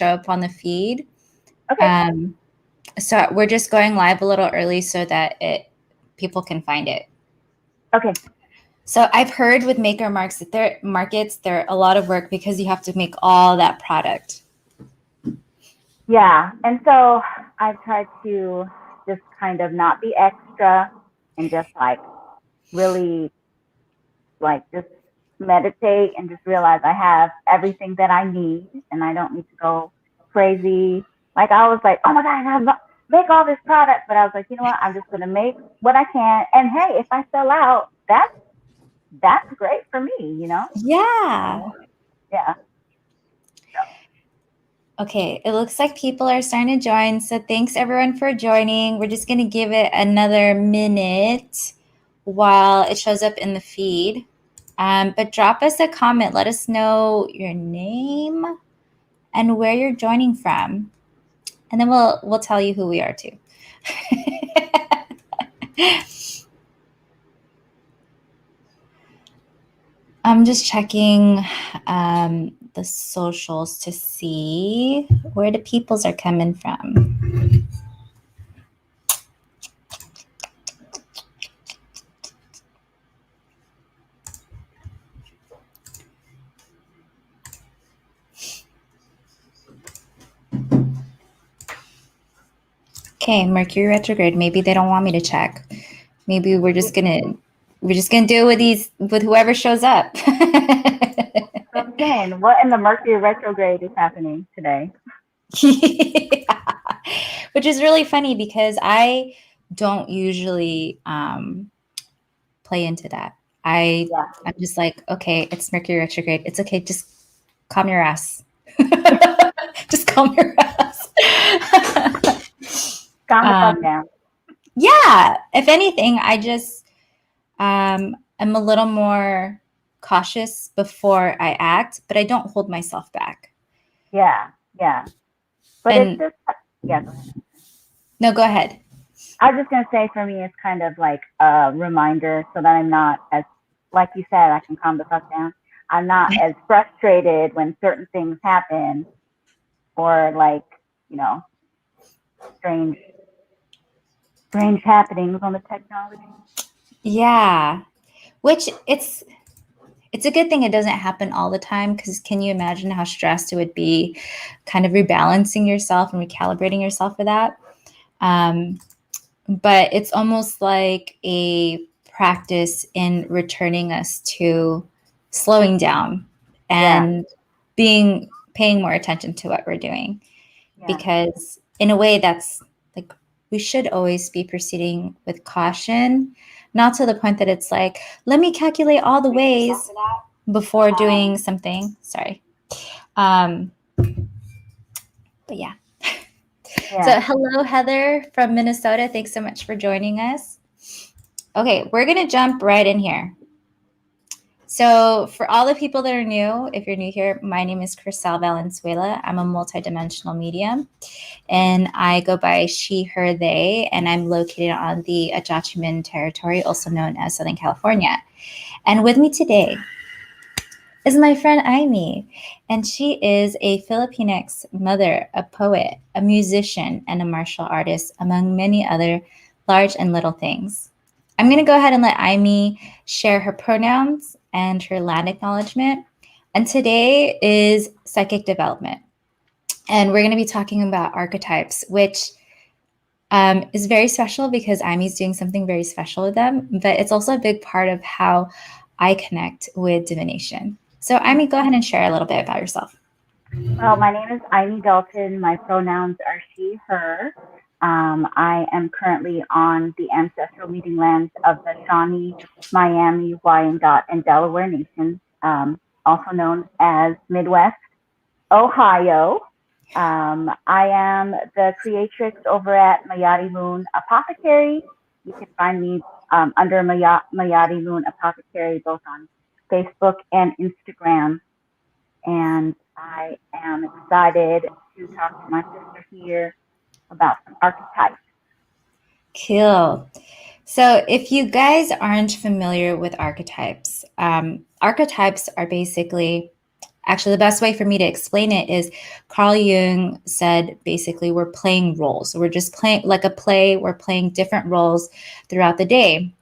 show up on the feed. Okay. So we're just going live a little early so that people can find it. Okay. So I've heard with maker markets, they're a lot of work because you have to make all that product. Yeah. And so I've tried to just kind of not be extra and just like really like just meditate and just realize I have everything that I need and I don't need to go crazy. Like I was like, oh my God, I gotta make all this product. But I was like, you know what? I'm just going to make what I can. And hey, if I sell out, that's great for me, you know? Yeah. Yeah. Okay, it looks like people are starting to join. So thanks everyone for joining. We're just going to give it another minute while it shows up in the feed. But drop us a comment. Let us know your name and where you're joining from. And then we'll tell you who we are too. I'm just checking the socials to see where the peoples are coming from. Okay, Mercury retrograde. Maybe they don't want me to check. Maybe we're just gonna do it with whoever shows up. I'm saying, what in the Mercury retrograde is happening today? Yeah. Which is really funny because I don't usually play into that. I'm just like, okay, it's Mercury retrograde. It's okay. Just calm your ass. Just calm your ass. Calm the fuck down. Yeah. If anything, I just am a little more cautious before I act, but I don't hold myself back. Yeah. But it's just, yeah. No, go ahead. I was just going to say, for me, it's kind of like a reminder so that I'm not as, like you said, I can calm the fuck down. I'm not as frustrated when certain things happen or like, you know, strange happenings on the technology. Yeah. Which it's a good thing it doesn't happen all the time, because can you imagine how stressed it would be kind of rebalancing yourself and recalibrating yourself for that? But it's almost like a practice in returning us to slowing down and paying more attention to what we're doing. Yeah. Because in a way, that's like, we should always be proceeding with caution, not to the point that it's like, let me calculate all the ways before doing something. Sorry. But yeah. So hello, Heather from Minnesota. Thanks so much for joining us. Okay, we're going to jump right in here. So for all the people that are new, if you're new here, my name is Krisell Valenzuela. I'm a multidimensional medium, and I go by she, her, they, and I'm located on the Ajachiman territory, also known as Southern California. And with me today is my friend Imee, and she is a Filipinx mother, a poet, a musician, and a martial artist, among many other large and little things. I'm going to go ahead and let Imee share her pronouns and her land acknowledgement. And today is psychic development. And we're going to be talking about archetypes, which is very special because Imee's doing something very special with them, but it's also a big part of how I connect with divination. So Imee, go ahead and share a little bit about yourself. Well, my name is Imee Dalton. My pronouns are she, her. I am currently on the ancestral meeting lands of the Shawnee, Miami, Wyandotte, and Delaware nations, also known as Midwest Ohio. I am the creatrix over at Mayari Moon Apothecary. You can find me under Mayari Moon Apothecary, both on Facebook and Instagram. And I am excited to talk to my sister here about some archetypes. Cool. So if you guys aren't familiar with archetypes, archetypes are basically, actually, the best way for me to explain it is Carl Jung said basically we're playing roles. So we're just playing like a play. We're playing different roles throughout the day.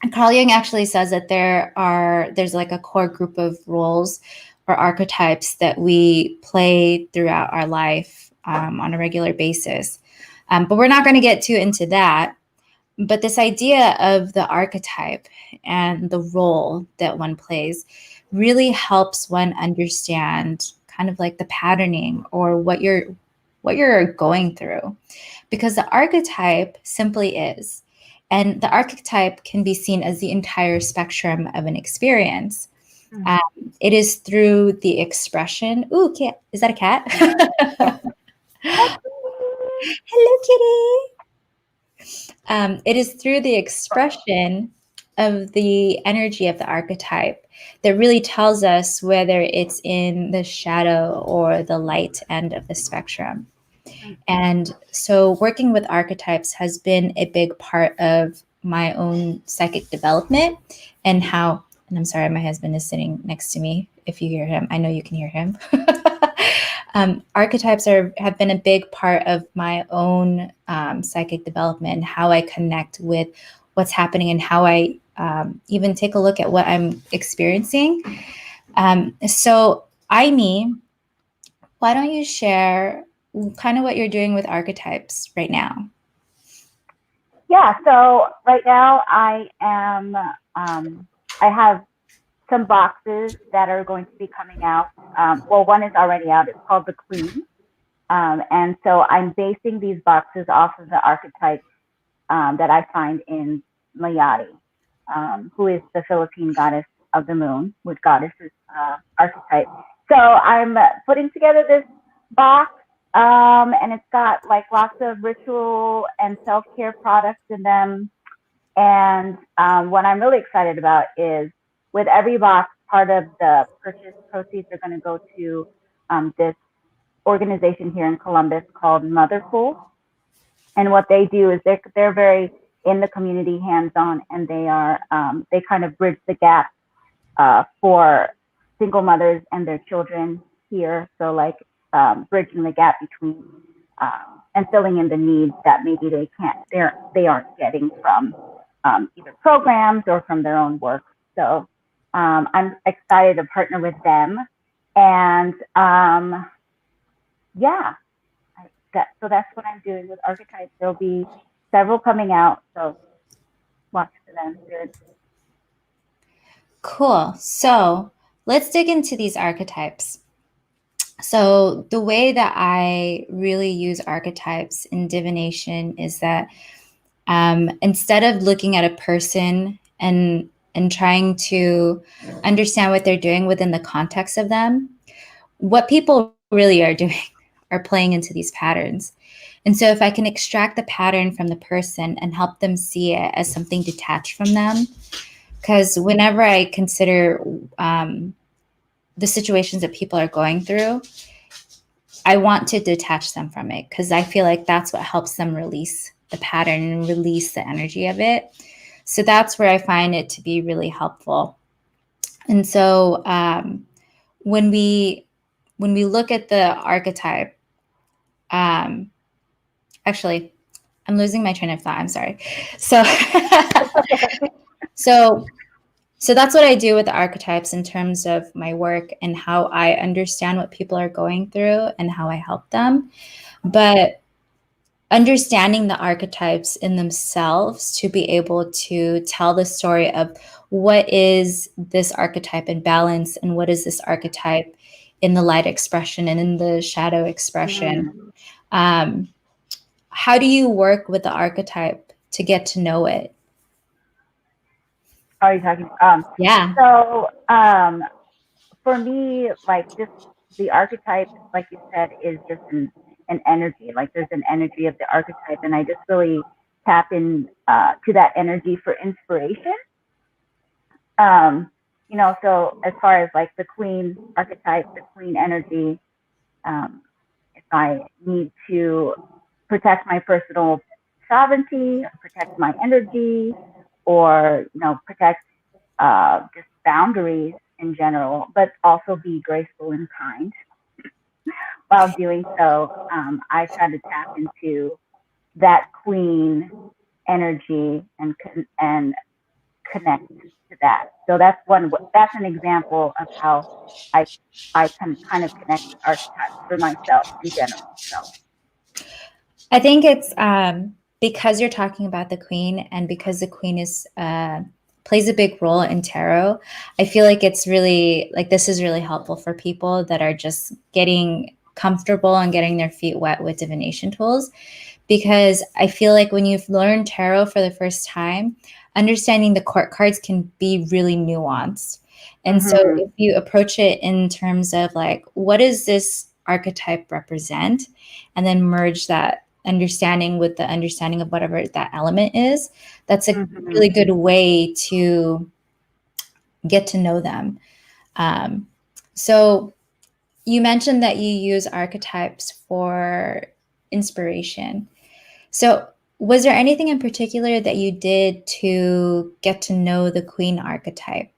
And Carl Jung actually says that there's like a core group of roles or archetypes that we play throughout our life on a regular basis. But we're not going to get too into that. But this idea of the archetype and the role that one plays really helps one understand kind of like the patterning or what you're going through, because the archetype simply is, and the archetype can be seen as the entire spectrum of an experience. It is through the expression. Ooh, cat! Is that a cat? Hello, kitty. It is through the expression of the energy of the archetype that really tells us whether it's in the shadow or the light end of the spectrum. And so working with archetypes has been a big part of my own psychic development and how, and I'm sorry, my husband is sitting next to me. If you hear him, I know you can hear him. Archetypes have been a big part of my own psychic development, how I connect with what's happening and how I even take a look at what I'm experiencing. So, Imee, why don't you share kind of what you're doing with archetypes right now? Yeah, so right now I have some boxes that are going to be coming out. Well, one is already out. It's called The Queen. And so I'm basing these boxes off of the archetypes that I find in Mayari, who is the Philippine goddess of the moon, with Goddess's archetype. So I'm putting together this box, and it's got like lots of ritual and self-care products in them. And what I'm really excited about is with every box, part of the purchase proceeds are going to go to this organization here in Columbus called Motherful. And what they do is they're very in the community, hands-on, and they kind of bridge the gap for single mothers and their children here. So like bridging the gap between and filling in the needs that maybe they aren't getting from either programs or from their own work. So I'm excited to partner with them, and yeah, so that's what I'm doing with archetypes. There'll be several coming out, so watch for them. Good. Cool. So let's dig into these archetypes. So the way that I really use archetypes in divination is that instead of looking at a person and trying to understand what they're doing within the context of them, what people really are doing are playing into these patterns. And so if I can extract the pattern from the person and help them see it as something detached from them, because whenever I consider the situations that people are going through, I want to detach them from it because I feel like that's what helps them release the pattern and release the energy of it. So that's where I find it to be really helpful. And so when we look at the archetype, actually, I'm losing my train of thought. I'm sorry. So, so that's what I do with the archetypes in terms of my work and how I understand what people are going through and how I help them. But understanding the archetypes in themselves to be able to tell the story of what is this archetype in balance and what is this archetype in the light expression and in the shadow expression. How do you work with the archetype to get to know it? Are you talking? Yeah. So for me, like just the archetype, like you said, is just an energy. Like there's an energy of the archetype, and I just really tap in to that energy for inspiration. You know, so as far as like the queen archetype, the queen energy, if I need to protect my personal sovereignty, protect my energy, or protect just boundaries in general, but also be graceful and kind. While doing so, I try to tap into that queen energy and connect to that. So that's an example of how I can kind of connect with archetypes for myself in general. So I think it's because you're talking about the queen, and because the queen is plays a big role in tarot. I feel like it's really like this is really helpful for people that are just getting comfortable and getting their feet wet with divination tools, because I feel like when you've learned tarot for the first time, understanding the court cards can be really nuanced. And so if you approach it in terms of like, what does this archetype represent? And then merge that understanding with the understanding of whatever that element is, that's a really good way to get to know them. So you mentioned that you use archetypes for inspiration. So was there anything in particular that you did to get to know the queen archetype?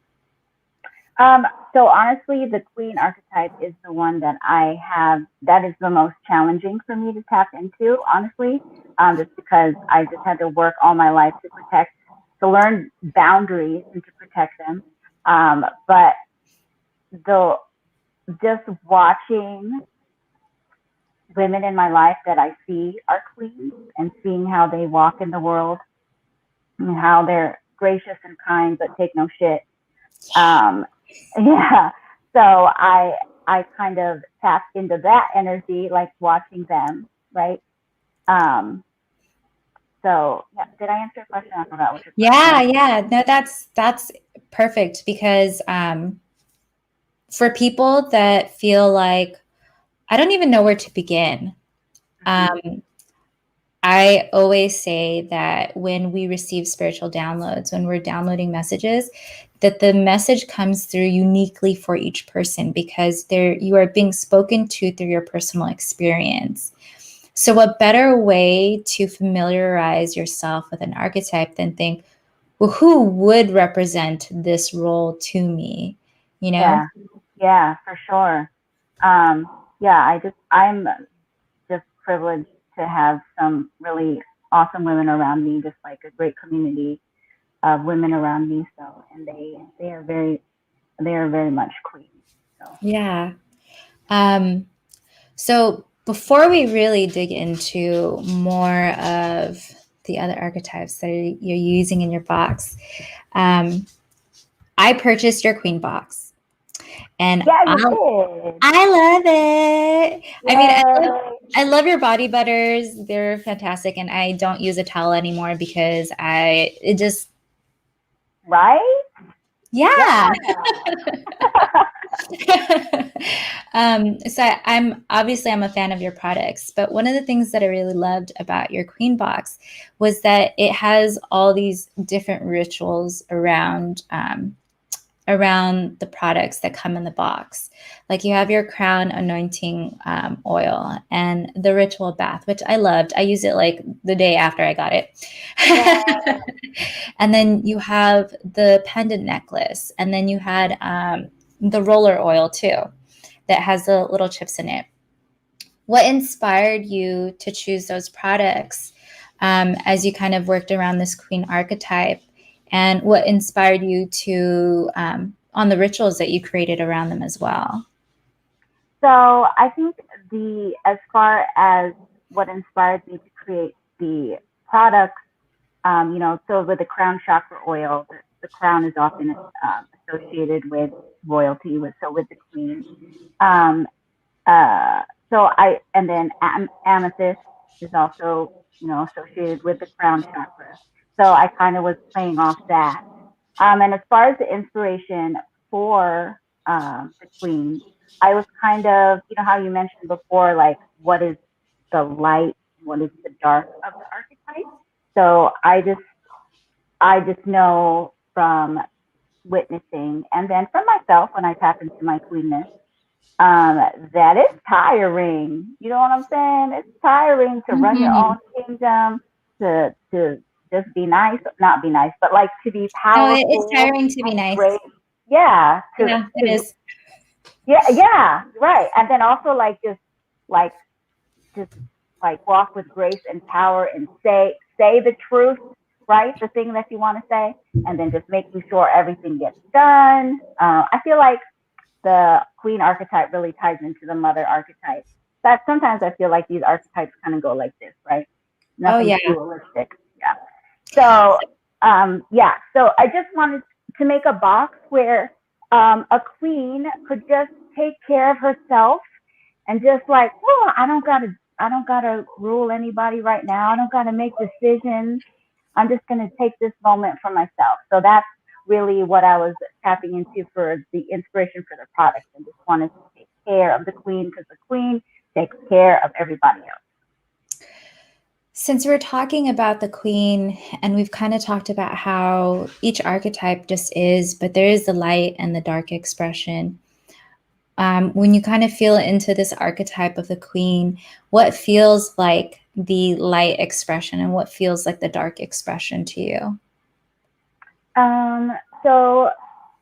So honestly, the queen archetype is the one that that is the most challenging for me to tap into, honestly, just because I just had to work all my life to learn boundaries and to protect them. But just watching women in my life that I see are queens and seeing how they walk in the world and how they're gracious and kind, but take no shit. Yeah. So I kind of tapped into that energy, like watching them, right? So yeah, did I answer your question? I forgot what your question was. Yeah. No, that's perfect, because for people that feel like I don't even know where to begin, I always say that when we receive spiritual downloads, when we're downloading messages, that the message comes through uniquely for each person, because you are being spoken to through your personal experience. So what better way to familiarize yourself with an archetype than think, well, who would represent this role to me? You know? Yeah, for sure. Yeah, I'm just privileged to have some really awesome women around me, just like a great community of women around me. So, and they are very much queens. So. Yeah. So before we really dig into more of the other archetypes that you're using in your box, I purchased your queen box, and Yeah, you did. I love it. Yay. I mean, I love your body butters. They're fantastic, and I don't use a towel anymore because it just right. Yeah. So I'm a fan of your products, but one of the things that I really loved about your queen box was that it has all these different rituals around the products that come in the box. Like you have your crown anointing oil and the ritual bath, which I loved. I used it like the day after I got it. Yeah. And then you have the pendant necklace, and then you had the roller oil too, that has the little chips in it. What inspired you to choose those products as you kind of worked around this queen archetype? And what inspired you to on the rituals that you created around them as well? So I think as far as what inspired me to create the products, so with the crown chakra oil, the crown is often associated with royalty, with the queen. And then amethyst is also, associated with the crown chakra. So I kind of was playing off that. And as far as the inspiration for the queen, I was kind of, how you mentioned before, like what is the light, what is the dark of the archetype. So I just know from witnessing, and then from myself when I tap into my queenness, that it's tiring. You know what I'm saying? It's tiring to run your own kingdom, to just be nice, not be nice, but like to be No, powerful. it's tiring to be nice. Great. yeah, it is. Yeah, right. And then also like just like walk with grace and power and say the truth, right? The thing that you want to say, and then just making sure everything gets done. I feel like the queen archetype really ties into the mother archetype. That sometimes I feel like these archetypes kind of go like this, right? Nothing dualistic. Yeah. So yeah. So I just wanted to make a box where a queen could just take care of herself and just like, oh, I don't gotta rule anybody right now. I don't gotta make decisions. I'm just gonna take this moment for myself. So that's really what I was tapping into for the inspiration for the product, and just wanted to take care of the queen because the queen takes care of everybody else. Since we're talking about the queen, and we've kind of talked about how each archetype just is, but there is the light and the dark expression. When you kind of feel into this archetype of the queen, what feels like the light expression and what feels like the dark expression to you? So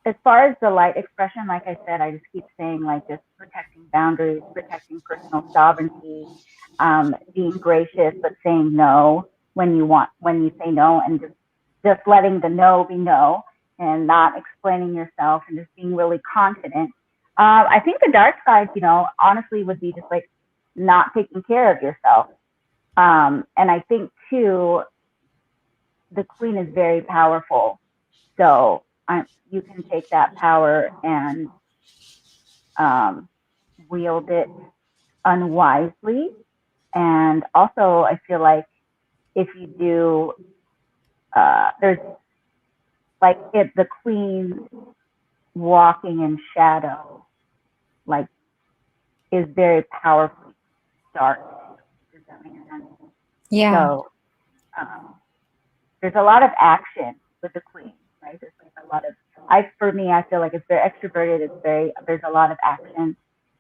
as far as the light expression, like I said, I just keep saying like just protecting boundaries, protecting personal sovereignty, being gracious but saying no when you say no, and just letting the no be no and not explaining yourself and just being really confident. I think the dark side, honestly would be just like not taking care of yourself. And I think too, the queen is very powerful. So you can take that power and wield it unwisely. And also, I feel like if you do, there's like if the queen walking in shadow, like is very powerfully dark. Does that make sense? Yeah. So there's a lot of action with the queen, right? There's like a lot of for me, I feel like it's very extroverted. There's a lot of action.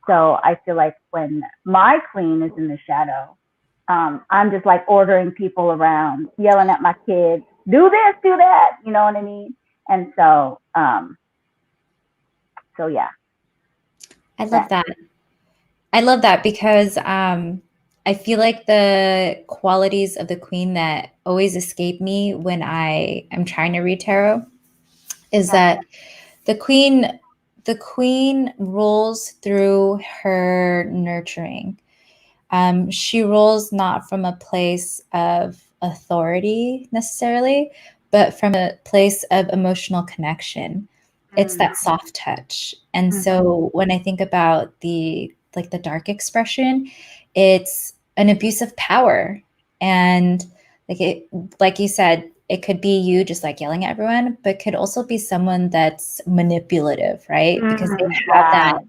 So I feel like when my queen is in the shadow, I'm just like ordering people around, yelling at my kids, do this, do that, you know what I mean? And so yeah. I love that. I love that because I feel like the qualities of the queen that always escape me when I am trying to read tarot is that the queen rules through her nurturing. She rules not from a place of authority necessarily, but from a place of emotional connection. It's that soft touch. And so when I think about the dark expression, it's an abuse of power. And like you said, it could be you just like yelling at everyone, but could also be someone that's manipulative, right? Because they have that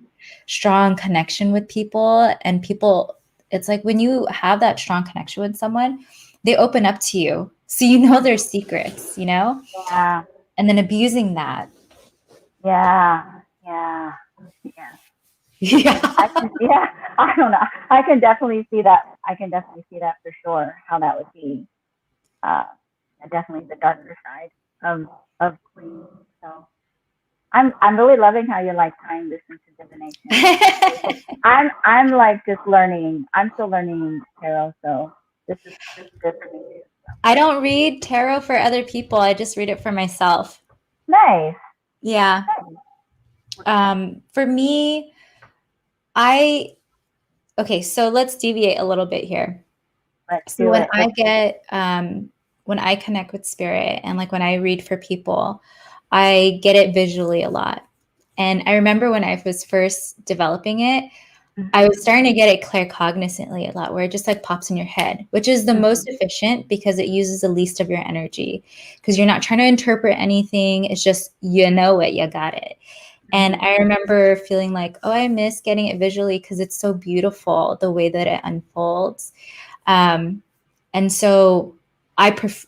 strong connection with people, and people, it's like when you have that strong connection with someone, they open up to you. So you know their secrets, Yeah. And then abusing that. Yeah. I don't know. I can definitely see that. For sure how that would be. Definitely the darker side of queen. So I'm really loving how you're like tying this into divination. I'm like just learning. I'm still learning tarot, so this is good for me too. So. I don't read tarot for other people. I just read it for myself. Nice. Yeah. For me, okay, so let's deviate a little bit here. So when I get, when I connect with spirit and like when I read for people, I get it visually a lot. And I remember when I was first developing it, I was starting to get it claircognizantly a lot, where it just like pops in your head, which is the most efficient because it uses the least of your energy, because you're not trying to interpret anything. It's just, you know it, you got it. And I remember feeling like, oh, I miss getting it visually because it's so beautiful the way that it unfolds. And so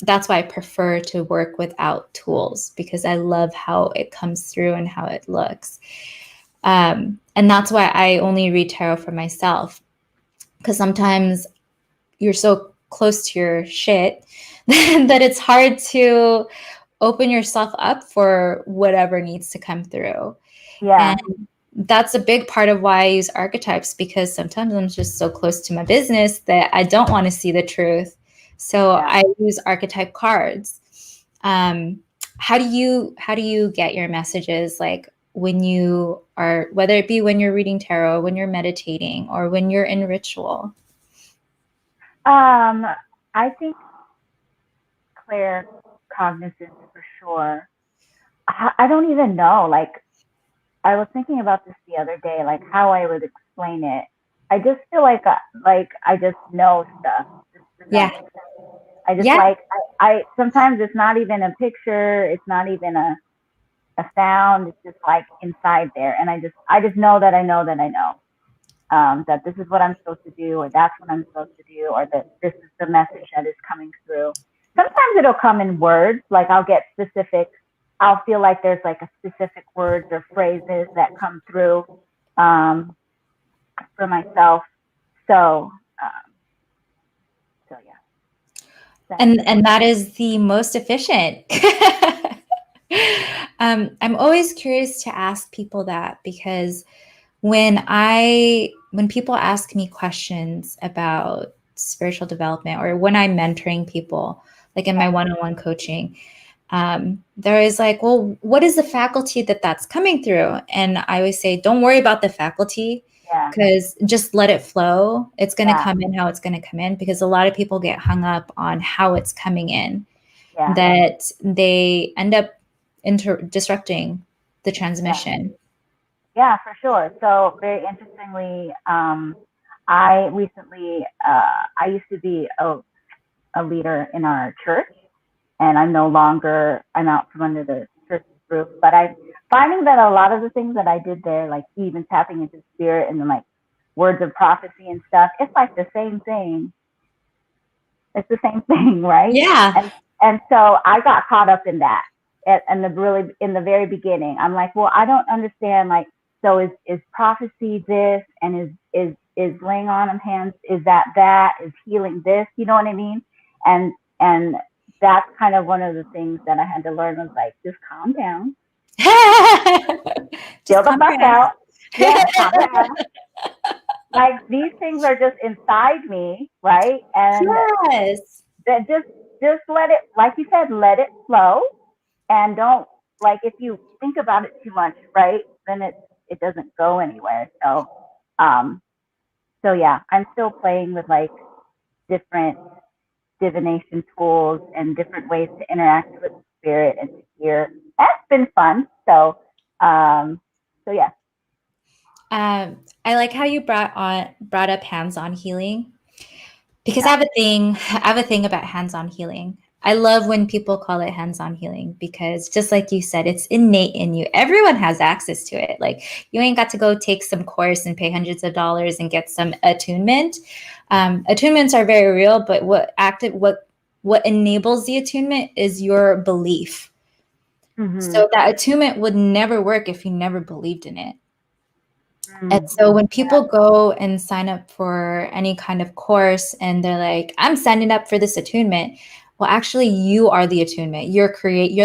that's why I prefer to work without tools, because I love how it comes through and how it looks. And that's why I only read tarot for myself, because sometimes you're so close to your shit that it's hard to open yourself up for whatever needs to come through. Yeah. And that's a big part of why I use archetypes, because sometimes I'm just so close to my business that I don't want to see the truth. So I use archetype cards. How do you get your messages, like when you are, whether it be when you're reading tarot, when you're meditating, or when you're in ritual? I think claircognizance for sure. I don't even know. Like, I was thinking about this the other day, like how I would explain it. I just feel like I just know stuff. Does that make sense? I just like I sometimes it's not even a picture, it's not even a sound. It's just like inside there, and I just know that I know that I know that this is what I'm supposed to do, or that's what I'm supposed to do, or that this is the message that is coming through. Sometimes it'll come in words, like I'll get specific. I'll feel like there's like a specific words or phrases that come through for myself. So, so yeah. And that is the most efficient. I'm always curious to ask people that, because when people ask me questions about spiritual development, or when I'm mentoring people, like in my one-on-one coaching, there is like, well, what is the faculty that's coming through? And I always say, don't worry about the faculty, because just let it flow. It's going to come in how it's going to come in, because a lot of people get hung up on how it's coming in, that they end up disrupting the transmission. Yeah, for sure. So very interestingly, I recently, I used to be a leader in our church, and I'm no longer, I'm out from under the church's roof, but I'm finding that a lot of the things that I did there, like even tapping into spirit and like words of prophecy and stuff, it's like the same thing. It's the same thing, right? Yeah. And so I got caught up in that in the very beginning. I'm like, well, I don't understand. Like, so is prophecy this, and is laying on of hands, is that is healing this? You know what I mean? And that's kind of one of the things that I had to learn, was like, just calm down. Chill the fuck out. Yeah, calm down. Like, these things are just inside me, right? And that just let it, like you said, let it flow, and don't, like, if you think about it too much, right, then it doesn't go anywhere. So so yeah, I'm still playing with like different divination tools and different ways to interact with spirit and to hear. That's been fun. So yeah. I like how you brought up hands-on healing, because I have a thing about hands-on healing. I love when people call it hands-on healing, because just like you said, it's innate in you. Everyone has access to it. Like, you ain't got to go take some course and pay hundreds of dollars and get some attunement. Attunements are very real, but what enables the attunement is your belief. Mm-hmm. So that attunement would never work if you never believed in it. And so when people go and sign up for any kind of course and they're like, I'm signing up for this attunement. Well, actually, you are the attunement. You're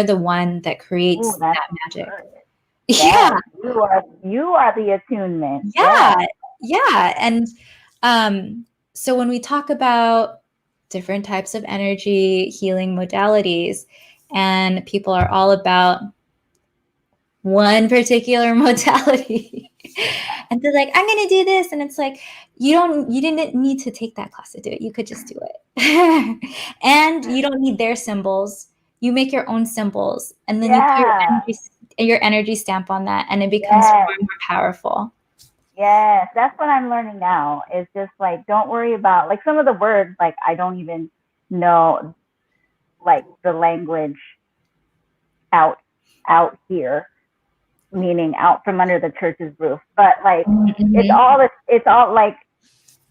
the one that creates that magic. Yeah. You are the attunement. Yeah. And so when we talk about different types of energy healing modalities, and people are all about one particular modality, and they're like, I'm going to do this. And it's like, you didn't need to take that class to do it. You could just do it. And you don't need their symbols. You make your own symbols, and then you put your energy stamp on that, and it becomes more and more powerful. Yes, that's what I'm learning now. Is just like, don't worry about like some of the words, like I don't even know like the language out here, meaning out from under the church's roof. But like it's all like,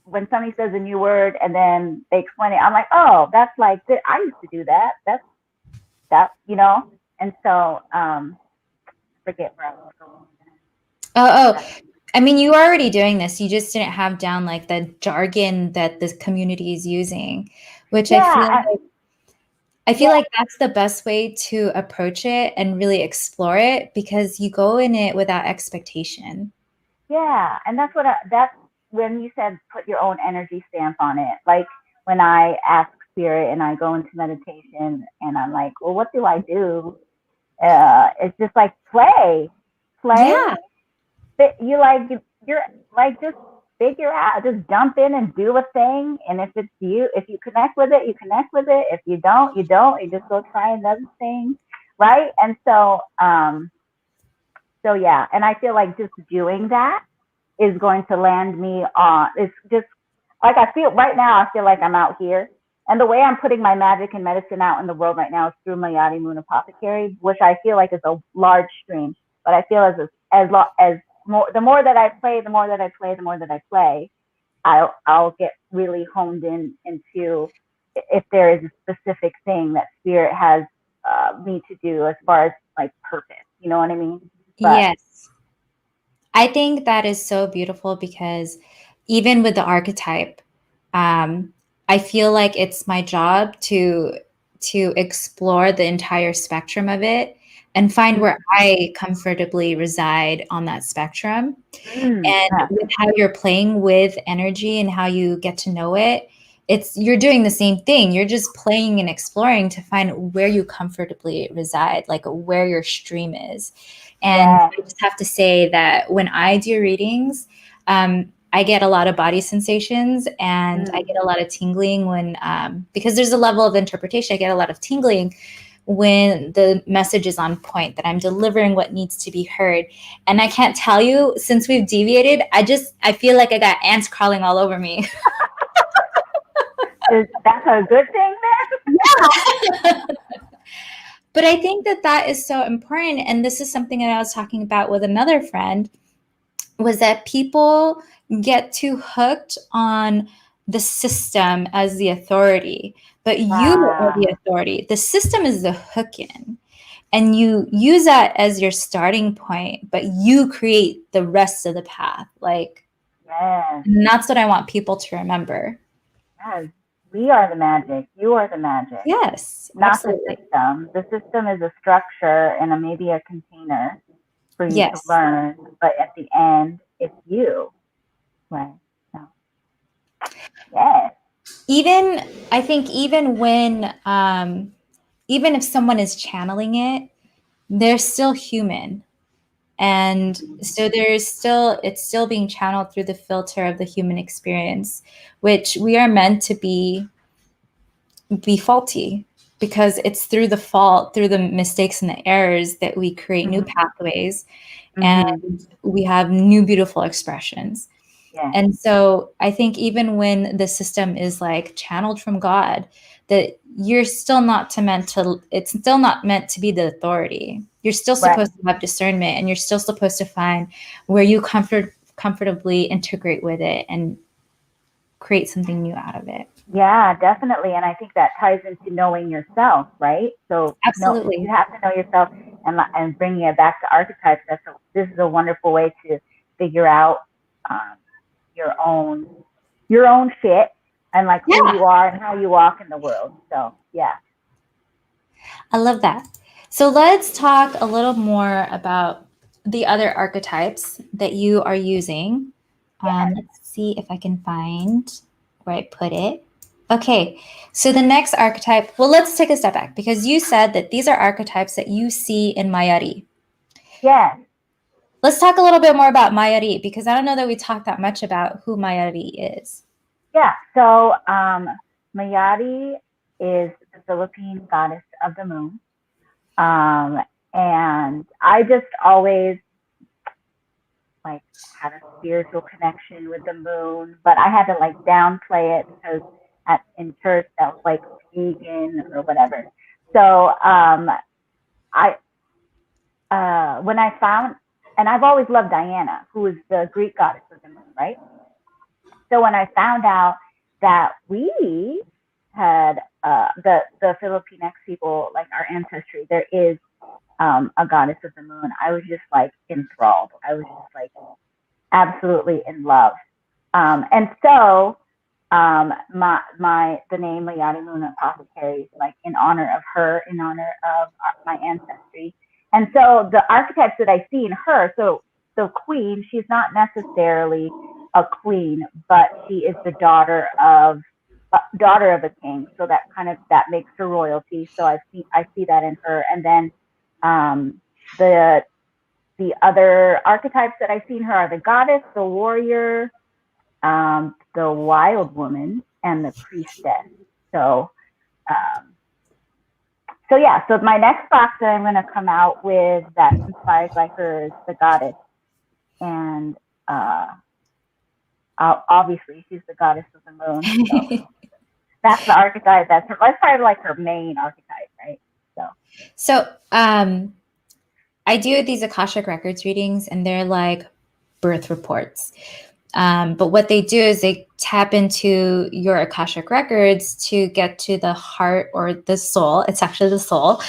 when somebody says a new word and then they explain it, I'm like, oh, that's like, I used to do that. That's that, you know? And so forget where I was going. I mean, you were already doing this. You just didn't have down like the jargon that the community is using, which I I feel like that's the best way to approach it and really explore it, because you go in it without expectation. Yeah, and that's when you said put your own energy stamp on it. Like when I ask spirit and I go into meditation and I'm like, well, what do I do? It's just like play. Yeah. You like you're like just figure out, just jump in and do a thing. And if it's you, if you connect with it, you connect with it. If you don't, you don't. You just go try another thing, right? And so yeah, and I feel like just doing that is going to land me on. It's just like I feel right now. I feel like I'm out here, and the way I'm putting my magic and medicine out in the world right now is through Mayari Moon Apothecary, which I feel like is a large stream. But I feel as more, the more that I play, the more that I play, the more that I play, I'll get really honed into if there is a specific thing that spirit has me to do as far as like purpose. You know what I mean? But Yes. I think that is so beautiful, because even with the archetype, um, I feel like it's my job to explore the entire spectrum of it and find where I comfortably reside on that spectrum. And yeah, with how you're playing with energy and how you get to know it, you're doing the same thing. You're just playing and exploring to find where you comfortably reside, like where your stream is. And yeah. I just have to say that when I do readings, I get a lot of body sensations, and I get a lot of tingling when, because there's a level of interpretation, I get a lot of tingling when the message is on point, that I'm delivering what needs to be heard. And I can't tell you, since we've deviated, I feel like I got ants crawling all over me. That's a good thing then? Yeah. But I think that is so important. And this is something that I was talking about with another friend, was that people get too hooked on the system as the authority, but you are the authority. The system is the hook in. And you use that as your starting point, but you create the rest of the path. Like, Yes, and that's what I want people to remember. yes. We are the magic. You are the magic. Yes, Not the absolutely. system. The system is a structure and maybe a container for you to Yes. learn, but at the end, it's you. Right. So, yes. I think even if someone is channeling it, they're still human. And so it's still being channeled through the filter of the human experience, which we are meant to be faulty, because it's through the fault, through the mistakes and the errors, that we create new pathways and we have new beautiful expressions. Yes. And so I think even when the system is like channeled from God, that it's still not meant to be the authority. You're still supposed to have discernment, and you're still supposed to find where you comfortably integrate with it and create something new out of it. Yeah, definitely. And I think that ties into knowing yourself, right? So Absolutely. you have to know yourself, and bringing it back to archetypes. This is a wonderful way to figure out um, your own shit, and like who you are and how you walk in the world. So yeah. I love that. So let's talk a little more about the other archetypes that you are using. Let's see if I can find where I put it. Okay, so the next archetype, well, let's take a step back, because you said that these are archetypes that you see in Mayari. Yeah. Let's talk a little bit more about Mayari, because I don't know that we talked that much about who Mayari is. Yeah. So Mayari is the Philippine goddess of the moon. And I just always like had a spiritual connection with the moon, but I had to like downplay it because in church that was like pagan or whatever. So I when I found, and I've always loved Diana, who is the Greek goddess of the moon, right? So when I found out that we had the Filipinx people, like our ancestry, there is a goddess of the moon, I was just like enthralled. I was just like absolutely in love. And so the name Mayari Moon Apothecary is like in honor of her, in honor of my ancestry. And so the archetypes that I see in her, so queen, she's not necessarily a queen, but she is the daughter of a king. So that makes her royalty. So I see that in her. And then the other archetypes that I see in her are the goddess, the warrior, the wild woman, and the priestess. So yeah, so my next box that I'm going to come out with that's inspired by her is the goddess. And obviously she's the goddess of the moon. So that's the archetype. That's kind of like her main archetype, right? So I do these Akashic Records readings, and they're like birth reports. But what they do is they tap into your Akashic Records to get to the heart or the soul. It's actually the soul.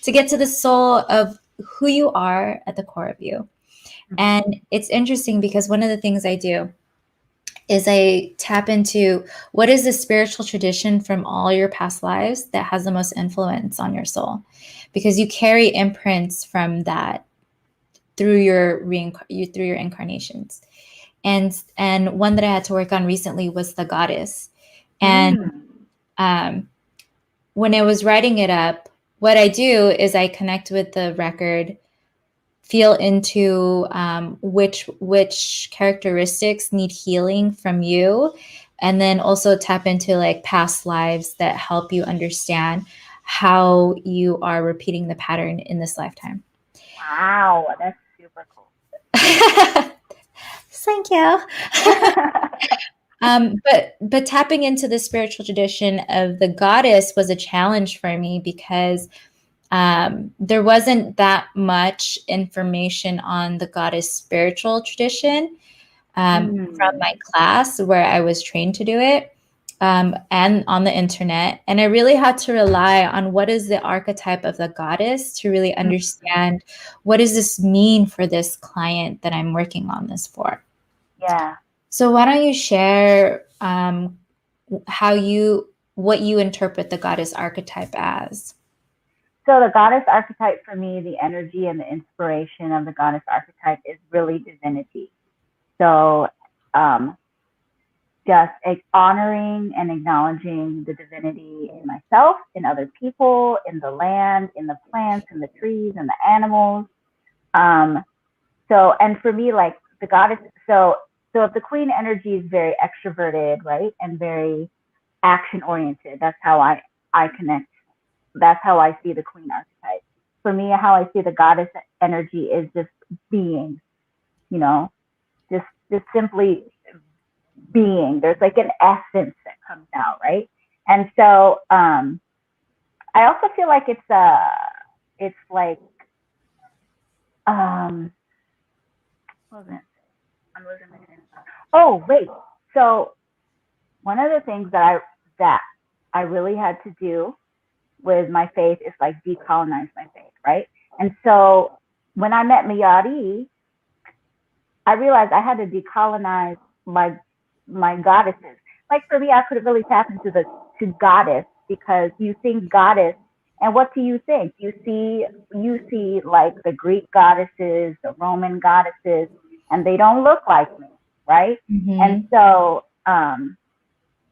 To get to the soul of who you are at the core of you. And it's interesting because one of the things I do is I tap into what is the spiritual tradition from all your past lives that has the most influence on your soul, because you carry imprints from that through your incarnations. And one that I had to work on recently was the goddess. And when I was writing it up, what I do is I connect with the record, feel into which characteristics need healing from you, and then also tap into like past lives that help you understand how you are repeating the pattern in this lifetime. Wow, that's super cool. Thank you. But tapping into the spiritual tradition of the goddess was a challenge for me because there wasn't that much information on the goddess spiritual tradition from my class where I was trained to do it, and on the internet. And I really had to rely on what is the archetype of the goddess to really understand what does this mean for this client that I'm working on this for. Yeah. So why don't you share what you interpret the goddess archetype as? So the goddess archetype for me, the energy and the inspiration of the goddess archetype is really divinity. So just honoring and acknowledging the divinity in myself, in other people, in the land, in the plants, in the trees, and the animals. So, and for me, like the goddess, so if the queen energy is very extroverted, right, and very action oriented, that's how I connect. That's how I see the queen archetype. For me, how I see the goddess energy is just being, just simply being. There's like an essence that comes out, right? And so I also feel like it's like what was it? I'm losing my train of thought. Oh wait, so one of the things that I really had to do with my faith is like decolonize my faith, right? And so when I met Mayari, I realized I had to decolonize my goddesses. Like for me, I could have really tapped into to goddess, because you think goddess, and what do you think? You see like the Greek goddesses, the Roman goddesses, and they don't look like me, right? Mm-hmm. And so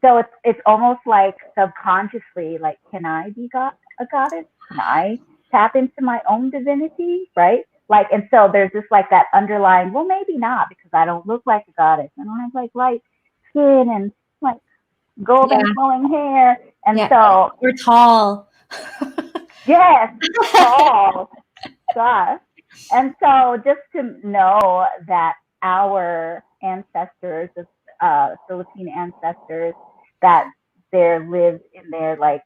so it's almost like subconsciously, like, can I be a goddess? Can I tap into my own divinity, right? Like, and so there's just like that underlying, well, maybe not, because I don't look like a goddess. I don't have like light skin and like golden flowing hair. And so we're tall. Yes, tall. Gosh. And so just to know that our ancestors, Philippine ancestors, that there lives in there like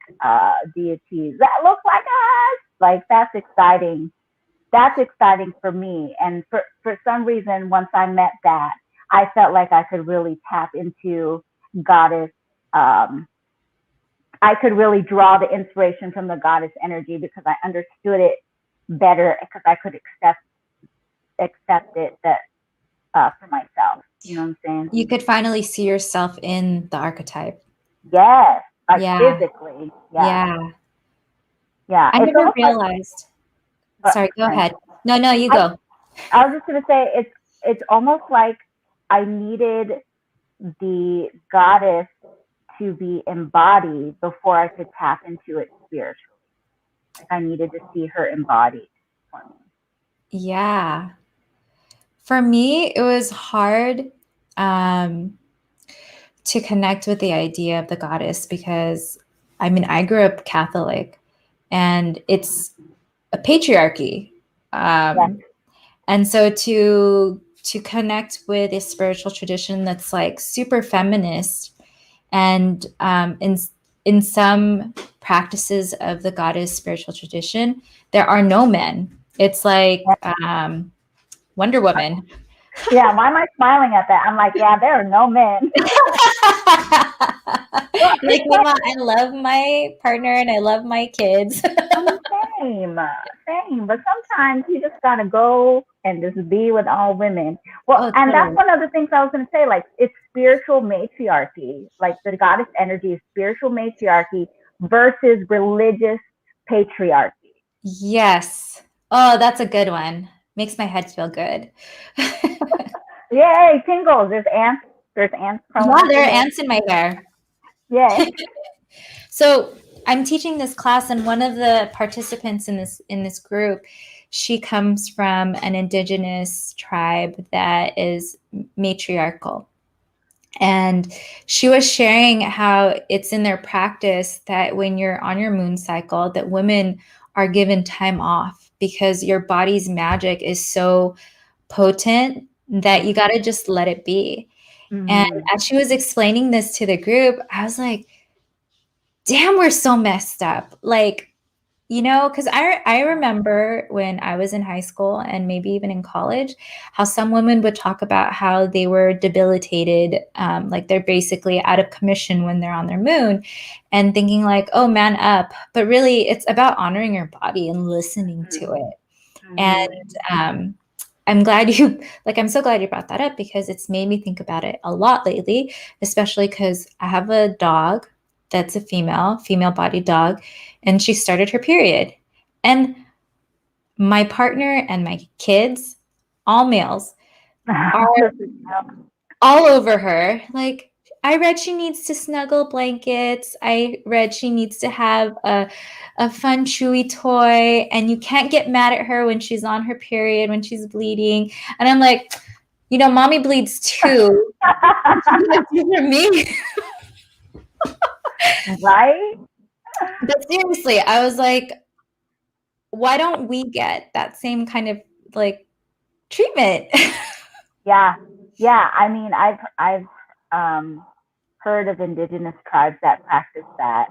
deities that look like us, like that's exciting. That's exciting for me. And for some reason, once I met that, I felt like I could really tap into goddess. I could really draw the inspiration from the goddess energy, because I understood it better, because I could accept it that for myself. You know what I'm saying? You could finally see yourself in the archetype. Yes, like Yeah. physically. Yeah. Yeah. Yeah. I It's never almost like, realized. Sorry, go sorry. ahead. No, you I, go. I was just gonna say it's almost like I needed the goddess to be embodied before I could tap into it spiritually. Like I needed to see her embodied for me. Yeah. For me, it was hard to connect with the idea of the goddess because, I mean, I grew up Catholic and it's a patriarchy. Yes. And so to connect with a spiritual tradition that's like super feminist and in some practices of the goddess spiritual tradition, there are no men. It's like Wonder Woman. Yeah, why am I smiling at that? I'm like, yeah, there are no men. Like, Mama, I love my partner and I love my kids. Same, same. But sometimes you just gotta go and just be with all women. Well, Oh, and that's totally. one of the things I was gonna say. Like, it's spiritual matriarchy. Like the goddess energy is spiritual matriarchy versus religious patriarchy. Yes. Oh, that's a good one. Makes my head feel good. Yay, tingles. There's ants. There's ants crawling Yeah, up there your are hair. ants in my hair. Yay. So I'm teaching this class, and one of the participants in this group, she comes from an indigenous tribe that is matriarchal. And she was sharing how it's in their practice that when you're on your moon cycle, that women are given time off because your body's magic is so potent that you got to just let it be. And as she was explaining this to the group, I was like, damn, we're so messed up. Like, because I remember when I was in high school and maybe even in college, how some women would talk about how they were debilitated, like they're basically out of commission when they're on their moon, and thinking like, oh, man up. But really, it's about honoring your body and listening to it. And I'm so glad you brought that up because it's made me think about it a lot lately, especially because I have a dog that's a female bodied dog, and she started her period. And my partner and my kids, all males, are all over her. Like, I read she needs to snuggle blankets. I read she needs to have a fun chewy toy, and you can't get mad at her when she's on her period, when she's bleeding. And I'm like, mommy bleeds too. For me. Right? But seriously, I was like, why don't we get that same kind of like treatment? Yeah. Yeah. I mean, I've heard of indigenous tribes that practice that.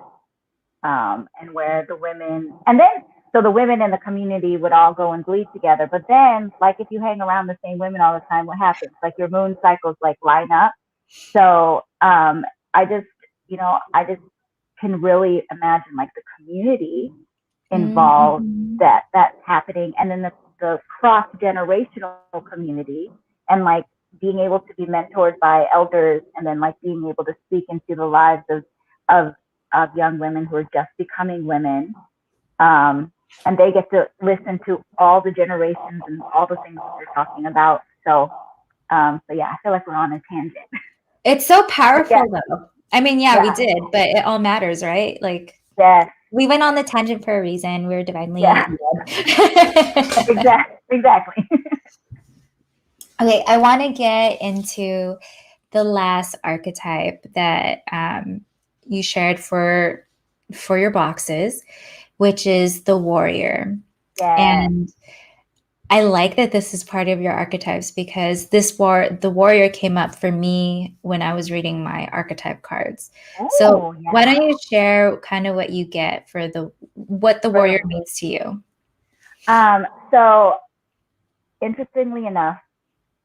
And where the women, and then, so the women in the community would all go and bleed together. But then, like, if you hang around the same women all the time, what happens? Like, your moon cycles, like, line up. So, I just, I just can really imagine, like, the community involved that's happening. And then the cross-generational community and, like, being able to be mentored by elders and then, like, being able to speak into the lives of young women who are just becoming women. And they get to listen to all the generations and all the things that they're talking about. So yeah, I feel like we're on a tangent. It's so powerful though. I mean, yeah, we did, but it all matters, right? Like, yes. We went on the tangent for a reason. We're divinely led. Exactly. Okay, I want to get into the last archetype that you shared for your boxes, which is the warrior. And I like that this is part of your archetypes because the warrior came up for me when I was reading my archetype cards. So why don't you share kind of what you get for what the warrior means to you? So interestingly enough,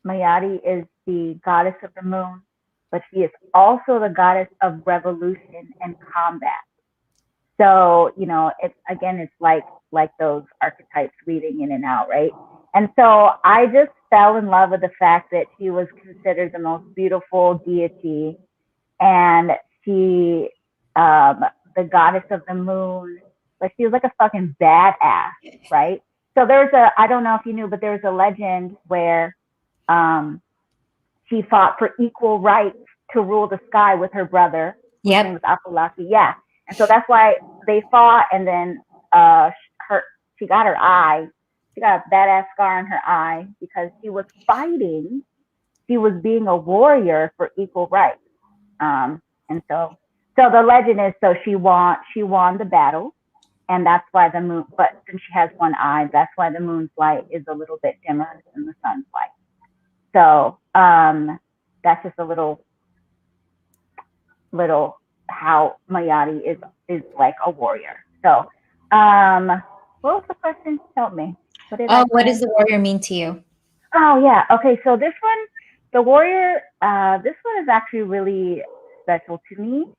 Mayari is the goddess of the moon, but she is also the goddess of revolution and combat. So, it's like those archetypes weaving in and out, right? And so I just fell in love with the fact that she was considered the most beautiful deity, and she, the goddess of the moon, like she was like a fucking badass, right? So I don't know if you knew, but there's a legend where she fought for equal rights to rule the sky with her brother, whose name was Apalaki. Yeah. And so that's why they fought, and then she got her eye. She got a badass scar on her eye because she was fighting. She was being a warrior for equal rights. And so the legend is, so she won the battle, and that's why the moon. But since she has one eye, that's why the moon's light is a little bit dimmer than the sun's light. So that's just a little how Mayari is like a warrior. So what was the question? Help me. What does the warrior mean to you? Oh yeah. Okay. So this one, the warrior, this one is actually really special to me.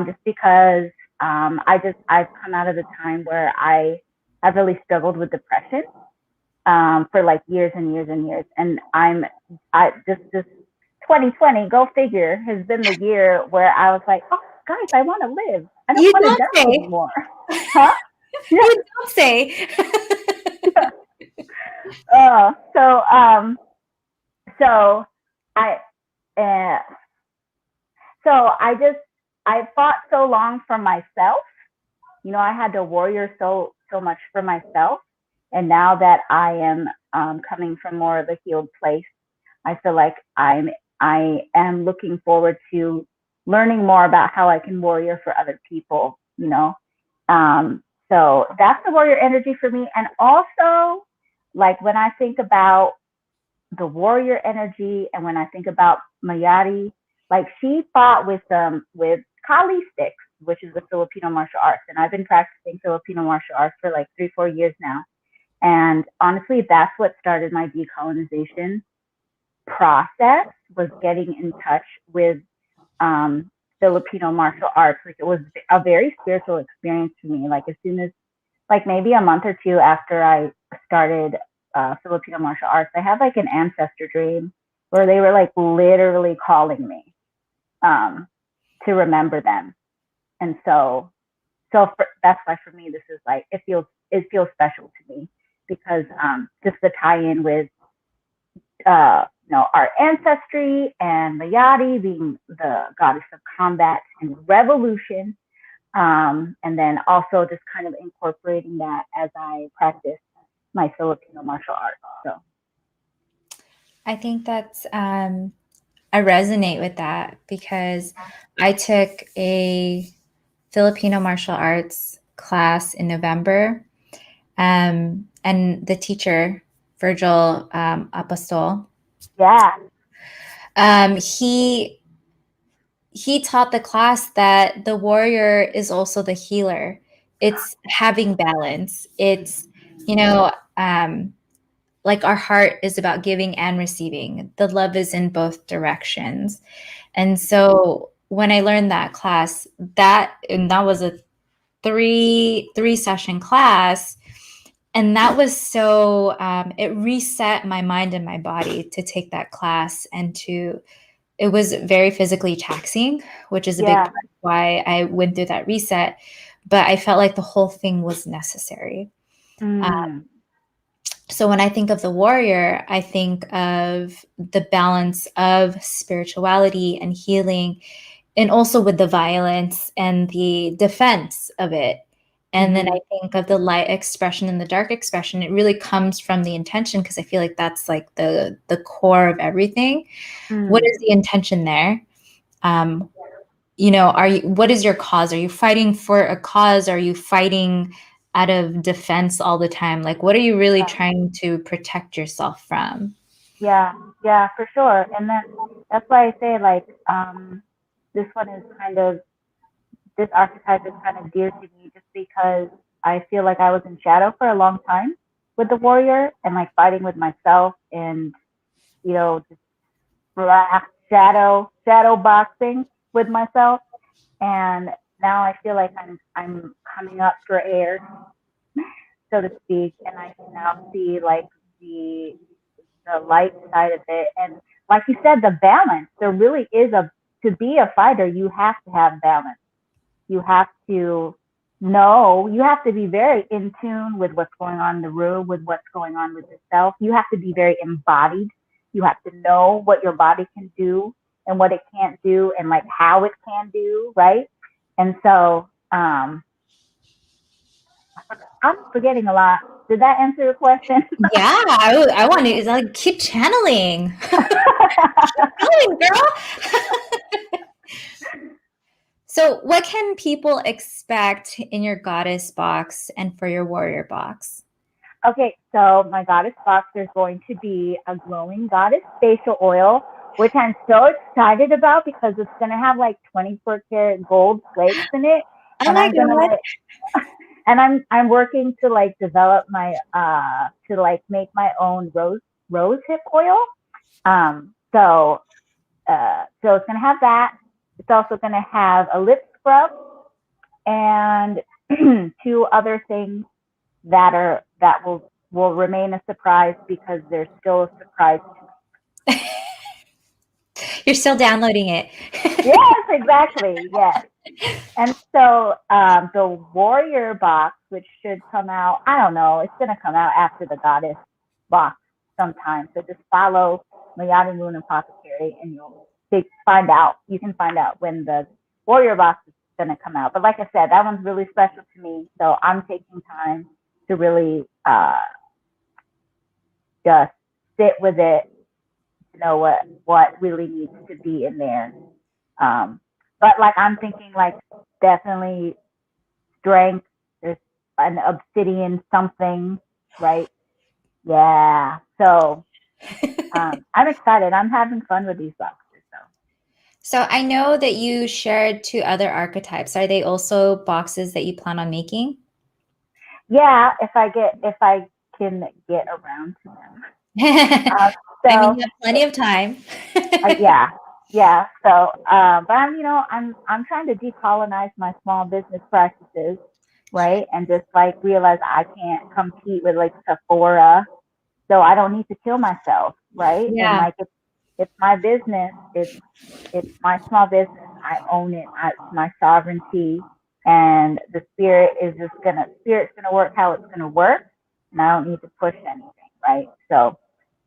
Just because I've come out of the time where I've really struggled with depression for like years and years and years, and this 2020, go figure, has been the year where I was like, oh guys, I want to live. I don't want to die anymore. Huh? Yeah. You don't say. I fought so long for myself. You know, I had to warrior so much for myself. And now that I am coming from more of a healed place, I feel like I am looking forward to learning more about how I can warrior for other people, you know. So that's the warrior energy for me. And also, like when I think about the warrior energy and when I think about Mayari, like she fought with Kali sticks, which is the Filipino martial arts. And I've been practicing Filipino martial arts for like 3-4 years now. And honestly, that's what started my decolonization process, was getting in touch with Filipino martial arts. Like it was a very spiritual experience for me. Like as soon as, like maybe a month or two after I started Filipino martial arts, I had like an ancestor dream where they were like literally calling me to remember them. And so that's why for me, this is like, it feels special to me, because just the tie-in with our ancestry, and Mayari being the goddess of combat and revolution, and then also just kind of incorporating that as I practice my Filipino martial arts. So I think that's I resonate with that, because I took a Filipino martial arts class in November, and the teacher, Virgil Apostol, he taught the class that the warrior is also the healer. It's having balance. It's, like our heart is about giving and receiving. The love is in both directions. And so when I learned that class, that was a three session class, and that was so it reset my mind and my body to take that class, and it was very physically taxing, which is a big part of why I went through that reset. But I felt like the whole thing was necessary. So when I think of the warrior, I think of the balance of spirituality and healing, and also with the violence and the defense of it. And then I think of the light expression and the dark expression. It really comes from the intention, because I feel like that's like the core of everything. What is the intention there? What is your cause? Are you fighting for a cause? Are you fighting out of defense all the time? Like, what are you really trying to protect yourself from? Yeah, for sure. And that's why I say, like, this one is this archetype is kind of dear to me, just because I feel like I was in shadow for a long time with the warrior, and like fighting with myself, and just shadow boxing with myself. And now I feel like I'm coming up for air, so to speak, and I can now see like the light side of it. And like you said, the balance. There really is to be a fighter, you have to have balance. You have to know, you have to be very in tune with what's going on in the room, with what's going on with yourself. You have to be very embodied. You have to know what your body can do and what it can't do and like how it can do, right? And so I'm forgetting a lot. Did that answer your question? Yeah, I want to like keep channeling. Keep going, girl. So, what can people expect in your goddess box and for your warrior box? Okay, so my goddess box, there's going to be a glowing goddess facial oil, which I'm so excited about because it's going to have like 24 karat gold flakes in it. Oh And my I'm going to God. like, and I'm working to like develop my to like make my own rose hip oil. So it's gonna have that. It's also gonna have a lip scrub and two other things that will remain a surprise because they're still a surprise. You're still downloading it. Yes, exactly. Yes. And so the warrior box, which should come out, I don't know, it's going to come out after the goddess box sometime. So just follow Mayari Moon Apothecary and you'll find out. You can find out when the warrior box is going to come out. But like I said, that one's really special to me. So I'm taking time to really just sit with it, to know what really needs to be in there. But like I'm thinking like definitely strength. There's an obsidian something, right? Yeah. So I'm excited. I'm having fun with these boxes. So I know that you shared two other archetypes. Are they also boxes that you plan on making? Yeah, if I can get around to them. I mean, you have plenty of time. Yeah. So, but I'm trying to decolonize my small business practices, right? And just like realize I can't compete with like Sephora, so I don't need to kill myself, right? And Yeah. like it's my business, it's my small business. I own it. It's my sovereignty, and the spirit's gonna work how it's gonna work, and I don't need to push anything, right? So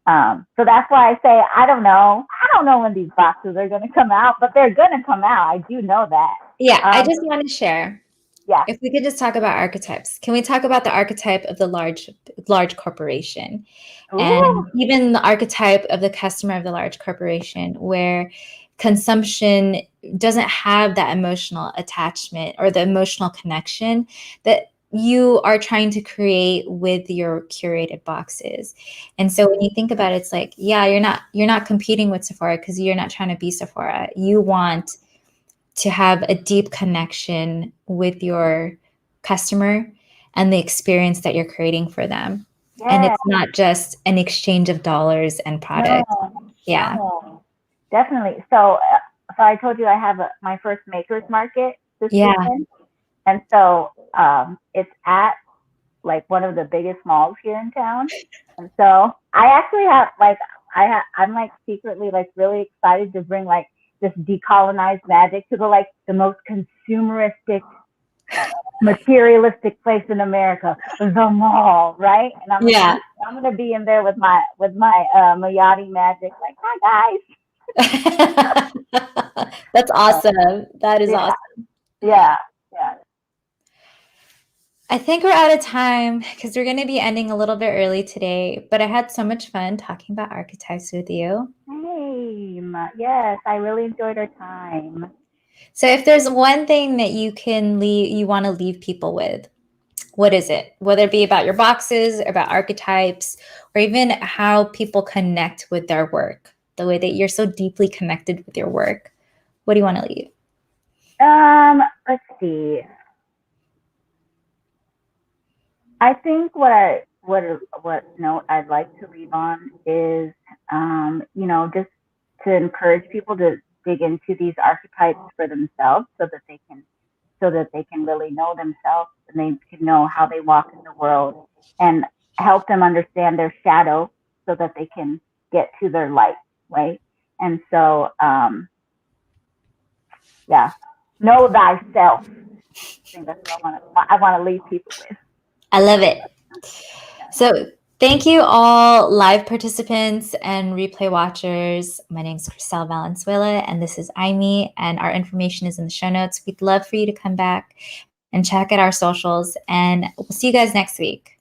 that's why I say I don't know. I don't know when these boxes are gonna come out, but they're gonna come out. I do know that. Yeah, I just want to share. Yeah. If we could just talk about archetypes, can we talk about the archetype of the large corporation? Ooh. And even the archetype of the customer of the large corporation, where consumption doesn't have that emotional attachment or the emotional connection that you are trying to create with your curated boxes. And so when you think about it, it's like, yeah, you're not competing with Sephora because you're not trying to be Sephora. You want to have a deep connection with your customer and the experience that you're creating for them. Yeah. And it's not just an exchange of dollars and products. No, definitely. So I told you I have my first makers market this weekend, and so it's at like one of the biggest malls here in town, and so I actually have like I'm like secretly like really excited to bring like this decolonized magic to the most consumeristic, materialistic place in America, the mall, right? And I'm gonna be in there with my Mayari magic, like, hi guys. That's awesome. That is awesome. Yeah. I think we're out of time because we're going to be ending a little bit early today, but I had so much fun talking about archetypes with you. Same. Yes, I really enjoyed our time. So if there's one thing that you want to leave people with, what is it? Whether it be about your boxes, about archetypes, or even how people connect with their work, the way that you're so deeply connected with your work. What do you want to leave? Let's see. I think what note I'd like to leave on is, just to encourage people to dig into these archetypes for themselves so that they can really know themselves and they can know how they walk in the world. And help them understand their shadow so that they can get to their light, right? And so, yeah, know thyself. I think that's what I want to leave people with. I love it. So thank you all live participants and replay watchers. My name is Krisell Valenzuela, and this is Imee, and our information is in the show notes. We'd love for you to come back and check out our socials, and we'll see you guys next week.